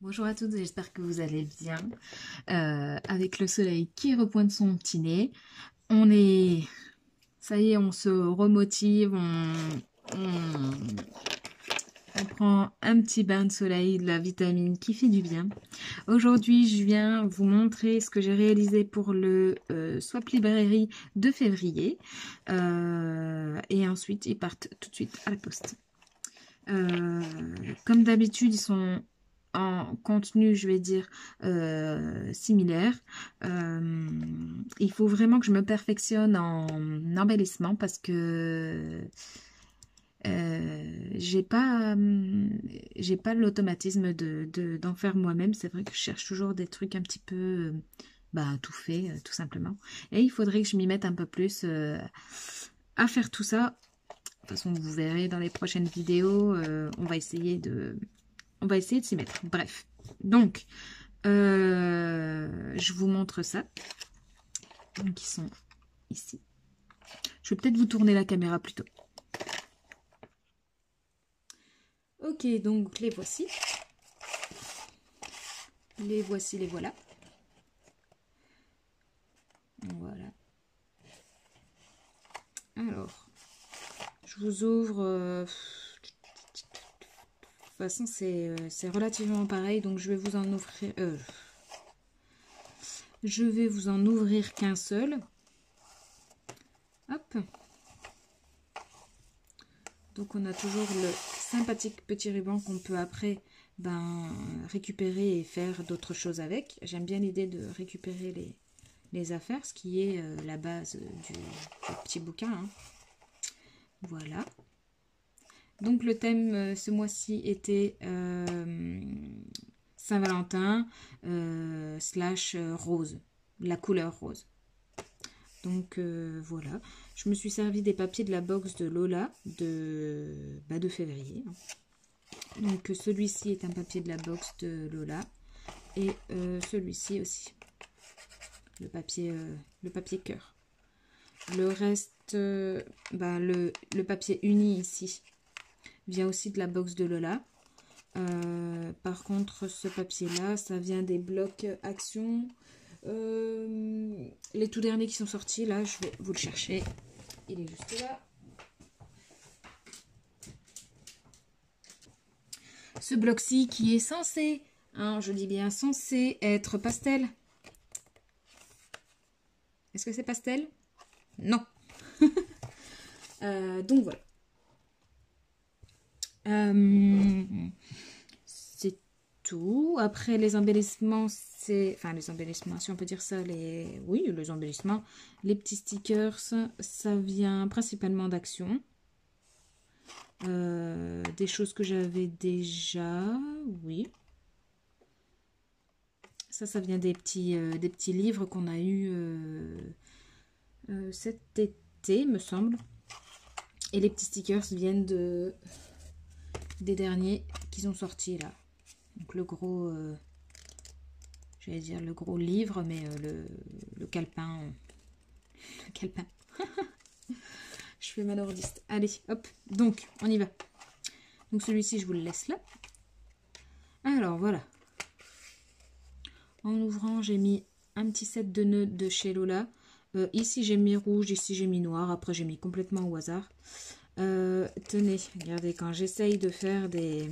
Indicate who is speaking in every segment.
Speaker 1: Bonjour à toutes, j'espère que vous allez bien. Avec le soleil qui repointe son petit nez, on est... Ça y est, on se remotive, on prend un petit bain de soleil, de la vitamine qui fait du bien. Aujourd'hui, je viens vous montrer ce que j'ai réalisé pour le Swap Librairie de février. Et ensuite, ils partent tout de suite à la poste. Euh, Comme d'habitude, ils sont en contenu, je vais dire, similaire. Euh, il faut vraiment que je me perfectionne en embellissement parce que j'ai pas l'automatisme d'en faire moi-même. C'est vrai que je cherche toujours des trucs un petit peu tout fait, tout simplement. Et il faudrait que je m'y mette un peu plus à faire tout ça. De toute façon, vous verrez dans les prochaines vidéos, on va essayer de s'y mettre. Bref. Donc, je vous montre ça. Donc, ils sont ici. Je vais peut-être vous tourner la caméra plutôt. Ok, donc les voici. Les voici, les voilà. Voilà. Alors, je vous ouvre. De toute façon, c'est relativement pareil, donc je vais vous en ouvrir. Je vais vous en ouvrir qu'un seul. Hop. Donc on a toujours le sympathique petit ruban qu'on peut après récupérer et faire d'autres choses avec. J'aime bien l'idée de récupérer les affaires, ce qui est la base du petit bouquin, hein. Voilà. Donc le thème ce mois-ci était Saint-Valentin slash rose, la couleur rose. Donc voilà, je me suis servi des papiers de la box de Lola de février. Donc celui-ci est un papier de la box de Lola et celui-ci aussi, le papier cœur. Le reste, le papier uni ici vient aussi de la box de Lola. Par contre, ce papier-là, ça vient des blocs Action. Les tout derniers qui sont sortis, là, je vais vous le chercher. Il est juste là. Ce bloc-ci qui est censé, hein, je dis bien censé être pastel. Est-ce que c'est pastel? Non. Donc voilà. C'est tout. Après les embellissements, c'est... Enfin les embellissements, si on peut dire ça, oui, les embellissements. Les petits stickers, ça vient principalement d'Action. Des choses que j'avais déjà, oui. Ça vient des petits livres qu'on a eu cet été, me semble. Et les petits stickers viennent des derniers qui sont sortis là. Donc le gros, j'allais dire le gros livre, mais le calepin. Le calepin. Je fais ma nordiste. Allez, hop. Donc, on y va. Donc celui-ci, je vous le laisse là. Alors, voilà. En ouvrant, j'ai mis un petit set de nœuds de chez Lola. Ici, j'ai mis rouge, ici, j'ai mis noir. Après, j'ai mis complètement au hasard. Tenez, regardez, quand j'essaye de faire des...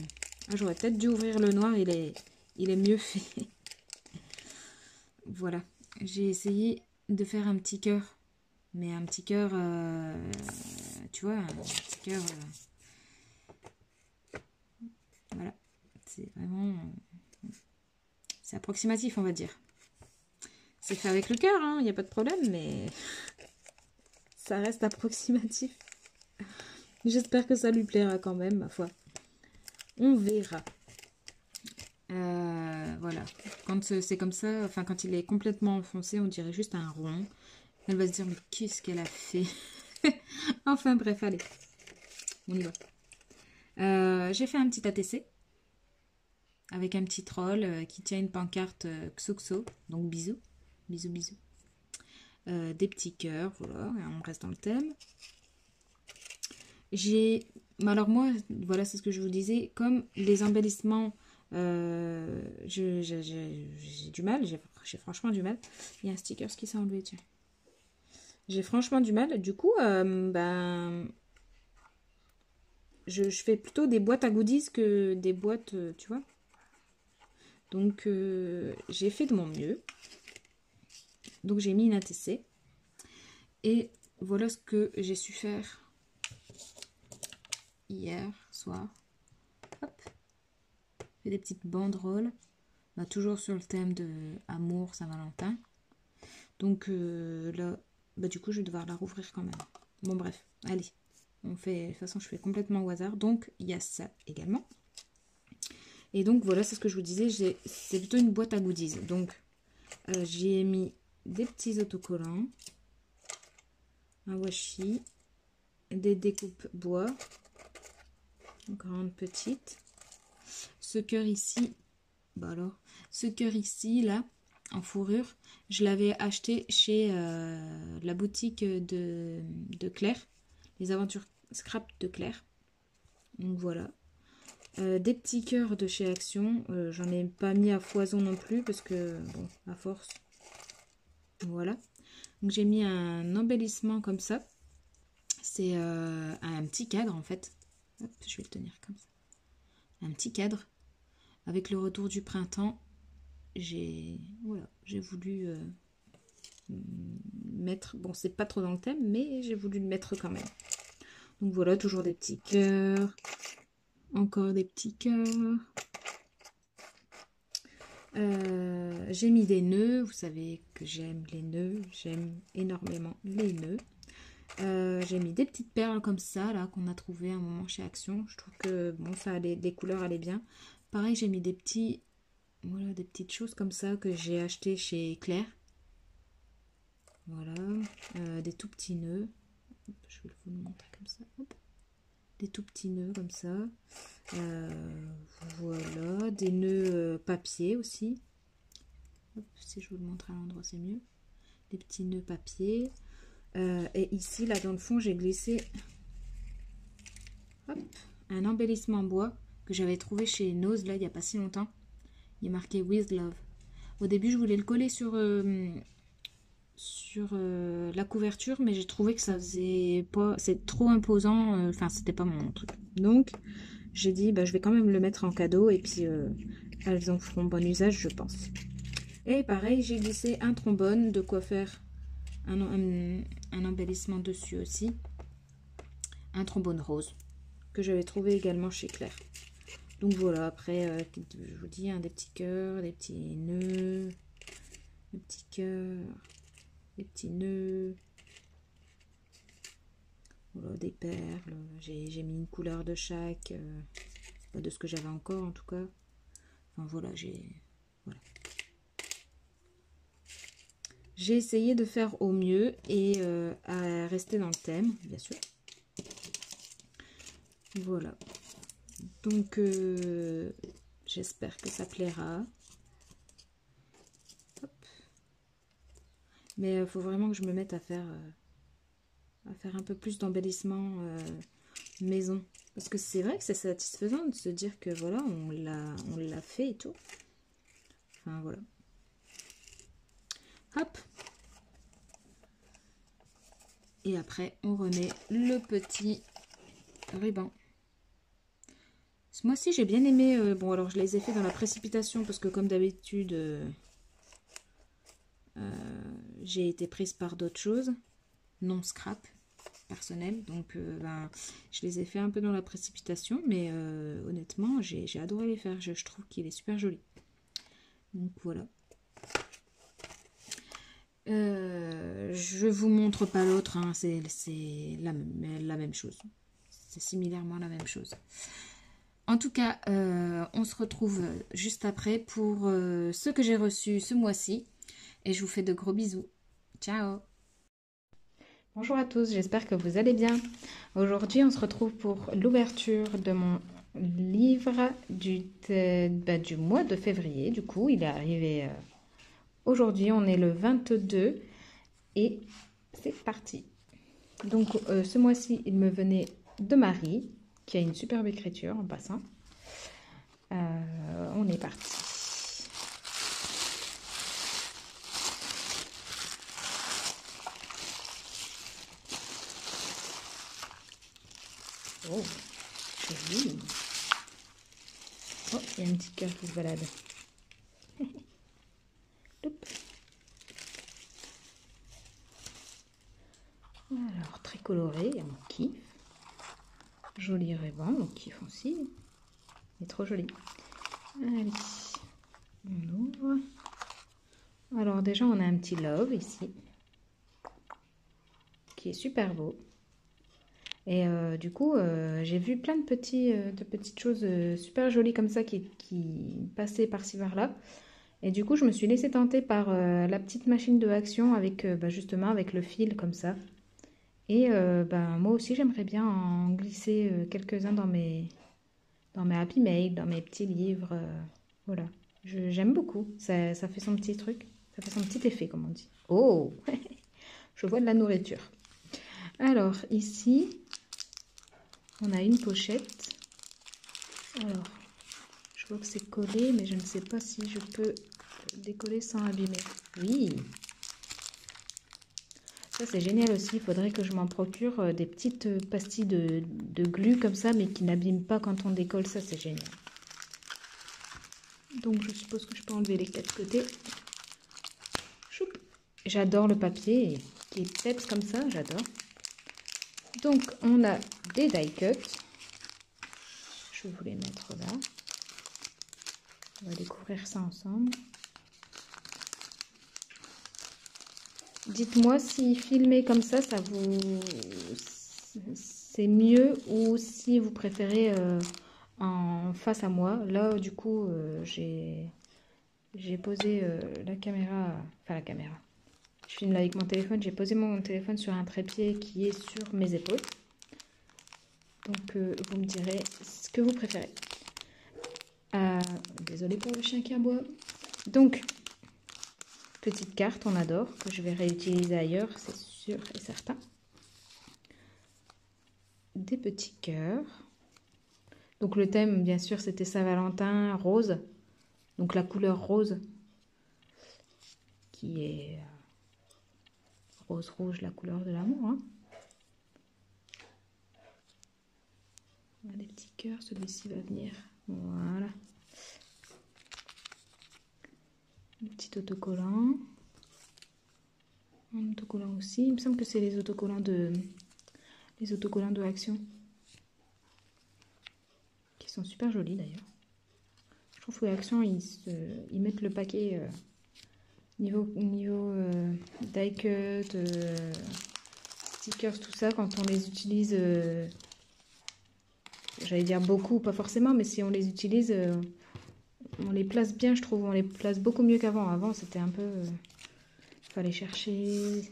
Speaker 1: Ah, j'aurais peut-être dû ouvrir le noir, il est mieux fait. Voilà, j'ai essayé de faire un petit cœur. Mais un petit cœur, tu vois, un petit cœur... voilà, c'est vraiment... c'est approximatif, on va dire. C'est fait avec le cœur, il n'y a pas de problème, mais ça reste approximatif. J'espère que ça lui plaira quand même, ma foi. On verra. Voilà. Quand c'est comme ça, enfin quand il est complètement enfoncé, on dirait juste un rond. Elle va se dire, mais qu'est-ce qu'elle a fait? Enfin bref, allez. On y va. J'ai fait un petit ATC avec un petit troll qui tient une pancarte Xoxo, donc bisous. Bisous, bisous. Des petits cœurs, voilà, on reste dans le thème. Alors moi, voilà, c'est ce que je vous disais, comme les embellissements J'ai du mal, j'ai franchement du mal. Il y a un sticker qui s'est enlevé, tiens. J'ai franchement du mal. Du coup, ben, je fais plutôt des boîtes à goodies que des boîtes, tu vois. Donc, j'ai fait de mon mieux. Donc, j'ai mis une ATC. Et voilà ce que j'ai su faire hier soir. Hop. Fait des petites banderoles. Bah, toujours sur le thème de amour, Saint-Valentin. Donc, là, bah, du coup, je vais devoir la rouvrir quand même. Bon, bref, allez. On fait, de toute façon, je fais complètement au hasard. Donc, il y a ça également. Et donc, voilà, c'est ce que je vous disais. C'est plutôt une boîte à goodies. Donc, j'y ai mis des petits autocollants, un washi, des découpes bois, grandes, petites. Ce cœur ici, bah alors, ce cœur ici, là, en fourrure, je l'avais acheté chez la boutique de Claire, les aventures scrap de Claire. Donc voilà. Des petits cœurs de chez Action, j'en ai pas mis à foison non plus parce que, bon, à force, voilà. Donc j'ai mis un embellissement comme ça. C'est un petit cadre en fait. Hop, je vais le tenir comme ça. Un petit cadre. Avec le retour du printemps, j'ai voulu mettre... Bon, c'est pas trop dans le thème, mais j'ai voulu le mettre quand même. Donc voilà, toujours des petits cœurs. Encore des petits cœurs. J'ai mis des nœuds. Vous savez que j'aime les nœuds. J'aime énormément les nœuds. J'ai mis des petites perles comme ça, là, qu'on a trouvé un moment chez Action. Je trouve que, bon, ça allait, les couleurs allaient bien. Pareil, j'ai mis des petits... Voilà, des petites choses comme ça que j'ai acheté chez Claire. Voilà. Des tout petits nœuds. Hop, je vais vous le montrer comme ça. Hop. Des tout petits nœuds comme ça. Voilà. Des nœuds papier aussi. Hop, si je vous le montre à l'endroit, c'est mieux. Des petits nœuds papier. Et ici, là, dans le fond, j'ai glissé hop, un embellissement en bois que j'avais trouvé chez Nose, là, il n'y a pas si longtemps. Il est marqué With Love. Au début, je voulais le coller sur la couverture, mais j'ai trouvé que ça faisait pas... C'est trop imposant. Enfin, c'était pas mon truc. Donc, j'ai dit, bah, je vais quand même le mettre en cadeau. Et puis, elles en feront bon usage, je pense. Et pareil, j'ai glissé un trombone, de quoi faire un embellissement dessus aussi. Un trombone rose, que j'avais trouvé également chez Claire. Donc voilà, après, je vous dis, hein, des petits cœurs, des petits nœuds, des petits cœurs, des petits nœuds, voilà, des perles. J'ai mis une couleur de chaque, pas de ce que j'avais encore en tout cas. Enfin voilà, voilà. J'ai essayé de faire au mieux et à rester dans le thème, bien sûr. Voilà. Donc, j'espère que ça plaira. Hop. Mais il faut vraiment que je me mette à faire un peu plus d'embellissement maison. Parce que c'est vrai que c'est satisfaisant de se dire que voilà, on l'a fait et tout. Enfin, voilà. Hop. Et après, on remet le petit ruban. Ce mois-ci, j'ai bien aimé... bon, alors, je les ai fait dans la précipitation parce que, comme d'habitude, j'ai été prise par d'autres choses. Non scrap, personnel. Donc, ben, je les ai fait un peu dans la précipitation. Mais honnêtement, j'ai adoré les faire. Je trouve qu'il est super joli. Donc, voilà. Je vous montre pas l'autre. Hein, c'est la même chose. C'est similairement la même chose. En tout cas, on se retrouve juste après pour ce que j'ai reçu ce mois-ci. Et je vous fais de gros bisous. Ciao! Bonjour à tous, j'espère que vous allez bien. Aujourd'hui, on se retrouve pour l'ouverture de mon livre du mois de février. Du coup, il est arrivé aujourd'hui, on est le 22 et c'est parti. Donc, ce mois-ci, il me venait de Marie, qui a une superbe écriture en passant. On est parti. Oh, joli. Oh, il y a un petit cœur qui se balade. Alors, très coloré, on kiffe. Joli ruban, on kiffe aussi. Il est trop joli. Allez, on ouvre. Alors déjà, on a un petit love ici, qui est super beau. Et du coup, j'ai vu plein de petites choses super jolies comme ça qui passaient par-ci par-là. Et du coup, je me suis laissée tenter par la petite machine de action avec justement avec le fil comme ça. Et moi aussi, j'aimerais bien en glisser quelques-uns dans mes Happy Mail, dans mes petits livres. Voilà, j'aime beaucoup. Ça fait son petit truc, ça fait son petit effet, comme on dit. Oh, je vois de la nourriture. Alors, ici, on a une pochette. Alors, je vois que c'est collé, mais je ne sais pas si je peux décoller sans abîmer. Oui. Ça, c'est génial aussi. Il faudrait que je m'en procure des petites pastilles de glu comme ça, mais qui n'abîment pas quand on décolle. Ça, c'est génial. Donc, je suppose que je peux enlever les 4 côtés. J'adore le papier qui est peps comme ça. J'adore. Donc, on a des die cuts. Je vais vous les mettre là. On va découvrir ça ensemble. Dites-moi si filmer comme ça vous... c'est mieux ou si vous préférez en face à moi. Là, du coup, j'ai posé la caméra... Enfin, la caméra. Je filme là avec mon téléphone. J'ai posé mon téléphone sur un trépied qui est sur mes épaules. Donc, vous me direz ce que vous préférez. Désolée pour le chien qui aboie. Donc, petite carte, on adore, que je vais réutiliser ailleurs, c'est sûr et certain. Des petits cœurs. Donc le thème, bien sûr, c'était Saint-Valentin, rose. Donc la couleur rose, qui est rose-rouge, la couleur de l'amour. Hein. On a des petits cœurs, celui-ci va venir. Voilà. Un petit autocollant. Un autocollant aussi. Il me semble que c'est les autocollants de Action. Qui sont super jolis d'ailleurs. Je trouve que Action, ils mettent le paquet niveau die cut, stickers, tout ça, quand on les utilise, j'allais dire beaucoup, pas forcément, mais si on les utilise, on les place bien, je trouve, on les place beaucoup mieux qu'avant. Avant, c'était un peu... fallait chercher...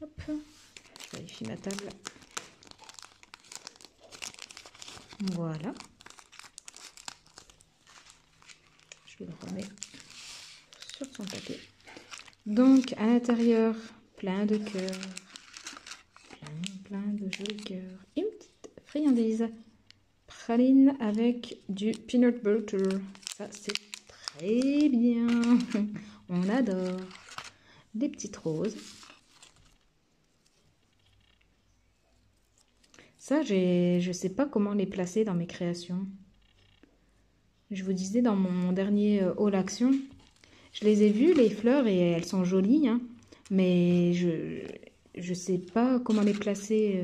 Speaker 1: Hop, je vérifie ma table. Voilà. Je vais le remettre sur son papier. Donc, à l'intérieur, plein de cœurs. Plein de jolis cœurs. Et une petite friandise. Praline avec du peanut butter. Ça, c'est très bien. On adore. Des petites roses. Ça, je sais pas comment les placer dans mes créations. Je vous disais dans mon dernier haul action, je les ai vues, les fleurs, et elles sont jolies. Hein, mais je sais pas comment les placer.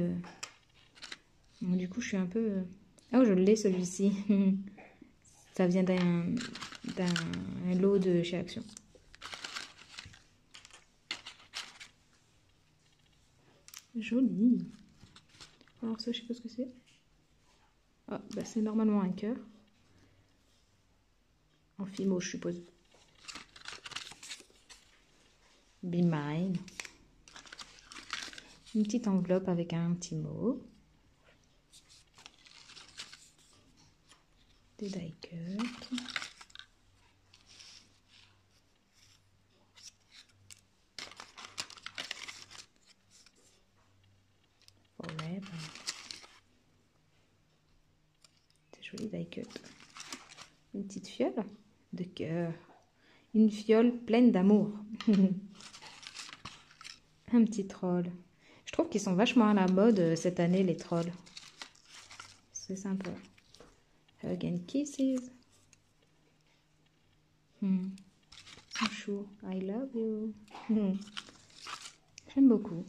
Speaker 1: Donc, du coup, je suis un peu... Oh, je l'ai celui-ci. Ça vient d'un lot de chez Action. Joli. Alors ça, je sais pas ce que c'est. Ah, bah c'est normalement un cœur. En fimo, je suppose. Be mine. Une petite enveloppe avec un petit mot. Des die cuts. Forever. C'est joli die cut. Une petite fiole de cœur. Une fiole pleine d'amour. Un petit troll. Je trouve qu'ils sont vachement à la mode cette année, les trolls. C'est sympa. Hug and kisses. So chou. I love you. J'aime beaucoup.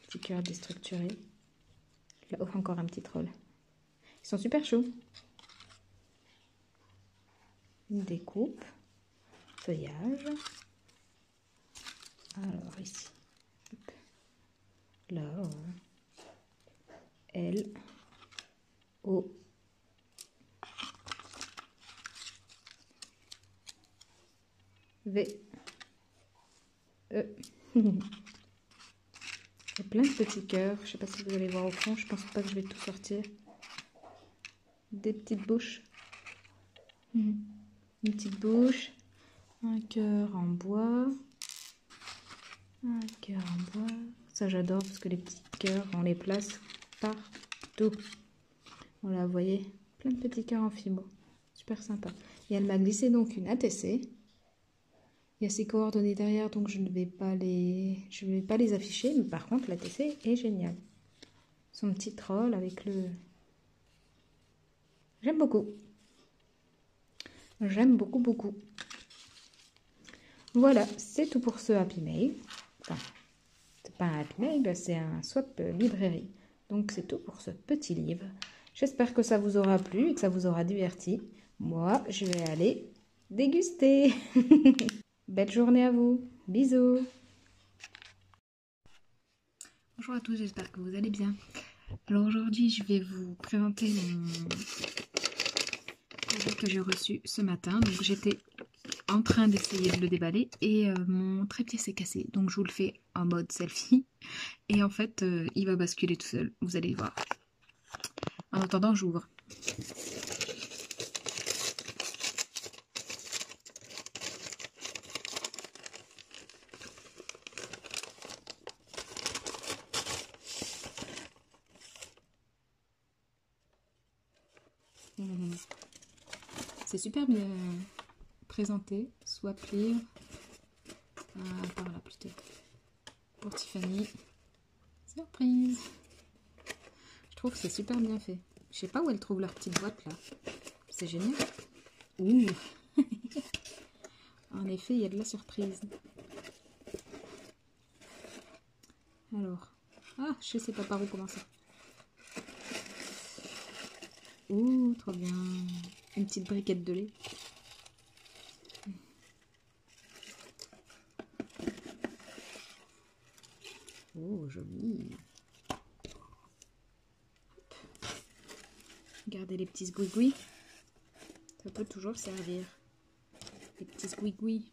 Speaker 1: Petit cœur déstructuré. Là, oh, encore un petit troll. Ils sont super chauds. Une découpe. Feuillage. Alors ici. Hop. Là. L. O. V. E. Il y a plein de petits cœurs. Je ne sais pas si vous allez voir au fond. Je pense pas que je vais tout sortir. Des petites bouches. Une petite bouche. Un cœur en bois. Un cœur en bois. Ça j'adore parce que les petits cœurs, on les place partout. Voilà, vous voyez, plein de petits cœurs en fibre. Super sympa. Et elle m'a glissé donc une ATC. Il y a ses coordonnées derrière, donc je ne vais pas les afficher. Mais par contre, l'ATC est génial. Son petit troll avec le... J'aime beaucoup. J'aime beaucoup, beaucoup. Voilà, c'est tout pour ce Happy Mail. Enfin, c'est pas un Happy Mail, c'est un swap librairie. Donc, c'est tout pour ce petit livre. J'espère que ça vous aura plu et que ça vous aura diverti. Moi, je vais aller déguster. Belle journée à vous. Bisous. Bonjour à tous, j'espère que vous allez bien. Alors aujourd'hui, je vais vous présenter mon courrier que j'ai reçu ce matin. Donc j'étais en train d'essayer de le déballer et mon trépied s'est cassé. Donc je vous le fais en mode selfie. Et en fait, il va basculer tout seul. Vous allez voir. En attendant, j'ouvre. C'est super bien présenté, soit livre, par là plutôt, pour Tiffany, surprise. Je trouve que c'est super bien fait. Je sais pas où elles trouvent leur petite boîte là, c'est génial. Ouh. En effet, il y a de la surprise. Alors, ah, je sais pas par où commencer. Ouh, trop bien. Une petite briquette de lait. Oh, joli. Regardez les petits squigouis. Ça peut toujours servir. Les petits squigouis.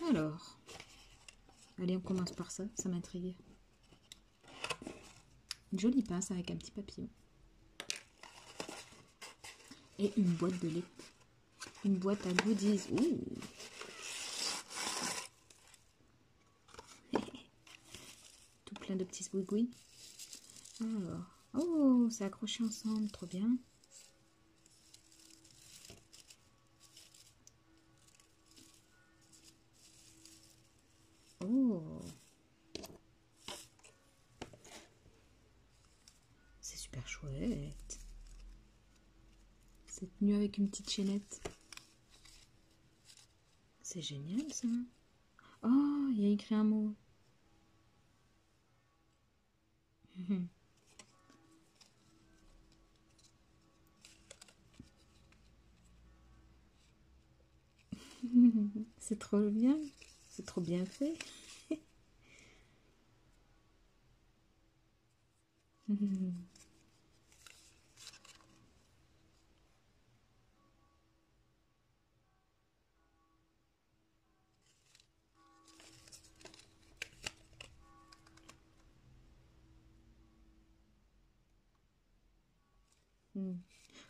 Speaker 1: Alors, allez, on commence par ça. Ça m'intrigue. Une jolie pince avec un petit papillon. Et une boîte de lait. Une boîte à goodies. Ouh. Tout plein de petits squigouis. Alors, oh, c'est accroché ensemble, trop bien. Oh, c'est super chouette. C'est tenu avec une petite chaînette. C'est génial ça. Oh, il y a écrit un mot. C'est trop bien. C'est trop bien fait.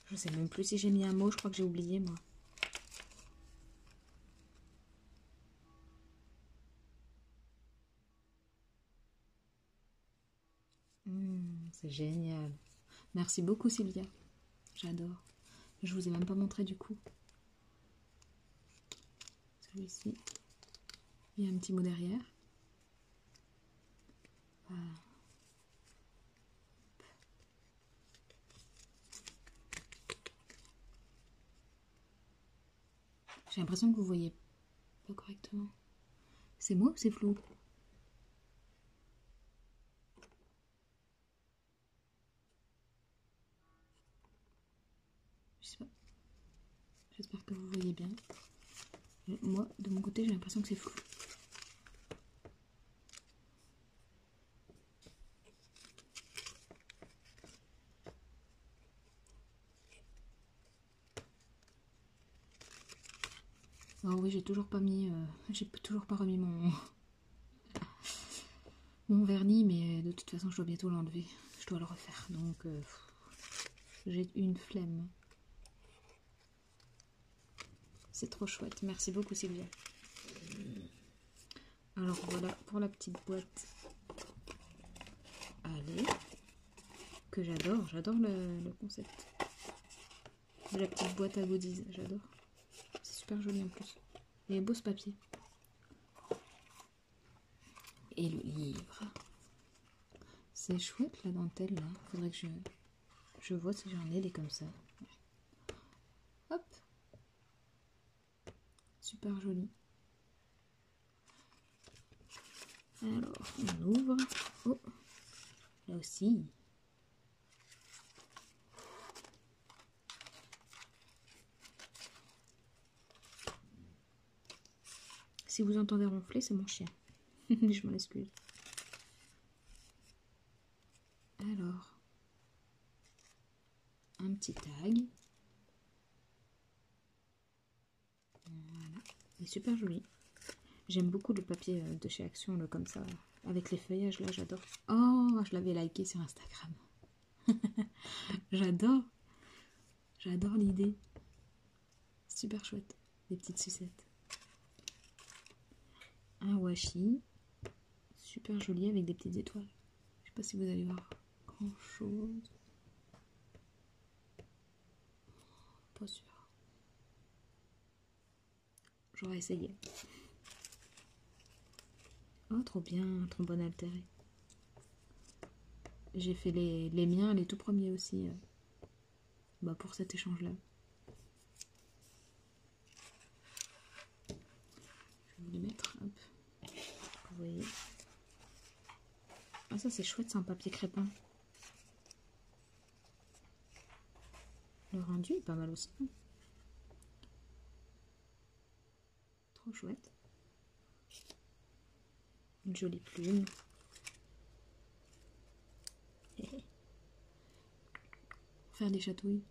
Speaker 1: Je sais même plus si j'ai mis un mot, je crois que j'ai oublié moi. C'est génial. Merci beaucoup Sylvia. J'adore. Je vous ai même pas montré du coup. Celui-ci. Il y a un petit mot derrière. Voilà. J'ai l'impression que vous voyez pas correctement. C'est moi ou c'est flou? Je sais pas. J'espère que vous voyez bien. Moi, de mon côté, j'ai l'impression que c'est flou. Oh oui, j'ai toujours pas remis mon vernis, mais de toute façon, je dois bientôt l'enlever. Je dois le refaire, donc j'ai une flemme. C'est trop chouette. Merci beaucoup, Sylvia. Alors voilà pour la petite boîte. Allez, que j'adore. J'adore le concept. La petite boîte à goodies, j'adore. C'est super joli en plus. Et beau ce papier. Et le livre. C'est chouette la dentelle là. Faudrait que je vois si j'en ai des comme ça. Hop. Super joli. Alors, on ouvre. Oh, là aussi. Si vous entendez ronfler, c'est mon chien. Je m'en excuse. Alors, un petit tag. Voilà. Il est super joli. J'aime beaucoup le papier de chez Action, là, comme ça, avec les feuillages, là, j'adore. Oh, je l'avais liké sur Instagram. J'adore. J'adore l'idée. Super chouette. Des petites sucettes. Un washi. Super joli avec des petites étoiles. Je sais pas si vous allez voir grand chose. Pas sûr. J'aurais essayé. Oh, trop bien, trombone altéré. J'ai fait les miens, les tout premiers aussi, pour cet échange-là. Je vais vous les mettre, hop. Vous voyez. Ah, ça c'est chouette, c'est un papier crépin. Le rendu est pas mal aussi. Trop chouette. Une jolie plume. Faire des chatouilles.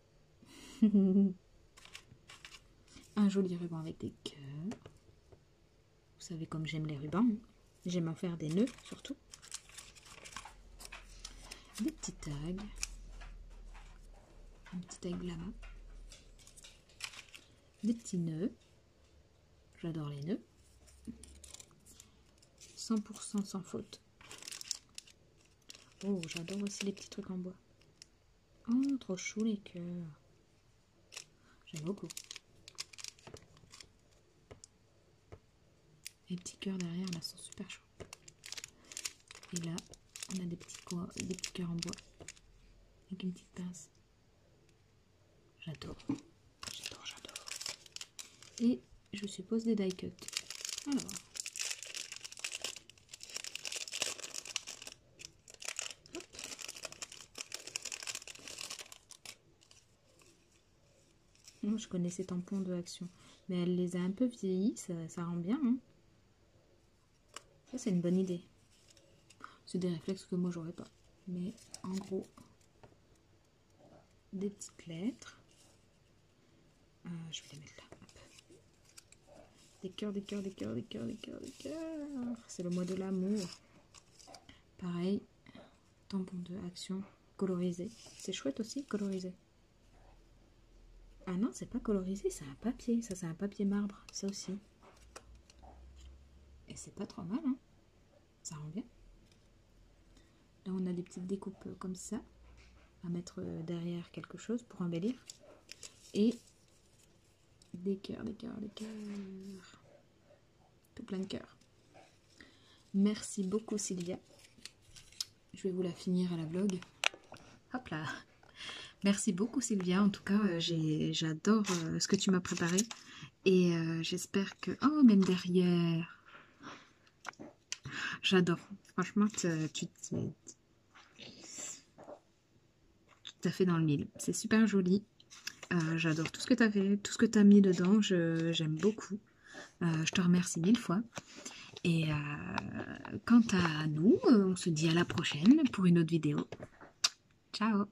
Speaker 1: Un joli ruban avec des cœurs. Vous savez comme j'aime les rubans. J'aime en faire des nœuds surtout. Des petits tags. Un petit tag là-bas. Des petits nœuds. J'adore les nœuds. 100% sans faute. Oh, j'adore aussi les petits trucs en bois. Oh, trop chou les cœurs. J'aime beaucoup. Les petits cœurs derrière là sont super chauds. Et là, on a des petits cœurs en bois. Avec une petite pince. J'adore. J'adore, j'adore. Et je suppose des die cuts. Alors. Je connais ces tampons de Action, mais elle les a un peu vieillis, ça rend bien. Hein. Ça, c'est une bonne idée. C'est des réflexes que moi, j'aurais pas. Mais en gros, des petites lettres. Je vais les mettre là. Hop. Des cœurs, des cœurs, des cœurs, des cœurs, des cœurs, des cœurs. C'est le mois de l'amour. Pareil, tampon de Action colorisé. C'est chouette aussi, colorisé. Ah non, c'est pas colorisé, c'est un papier. Ça, c'est un papier marbre, ça aussi. Et c'est pas trop mal, hein. Ça rend bien. Là, on a des petites découpes comme ça, à mettre derrière quelque chose pour embellir. Et des cœurs, des cœurs, des cœurs. Tout plein de cœurs. Merci beaucoup, Sylvia. Je vais vous la finir à la vlog. Hop là. Merci beaucoup, Sylvia. En tout cas, j'adore ce que tu m'as préparé. Et j'espère que... Oh, même derrière. J'adore. Franchement, tu t'as fait dans le mille. C'est super joli. J'adore tout ce que tu as fait, tout ce que tu as mis dedans. J'aime beaucoup. Je te remercie 1000 fois. Et quant à nous, on se dit à la prochaine pour une autre vidéo. Ciao!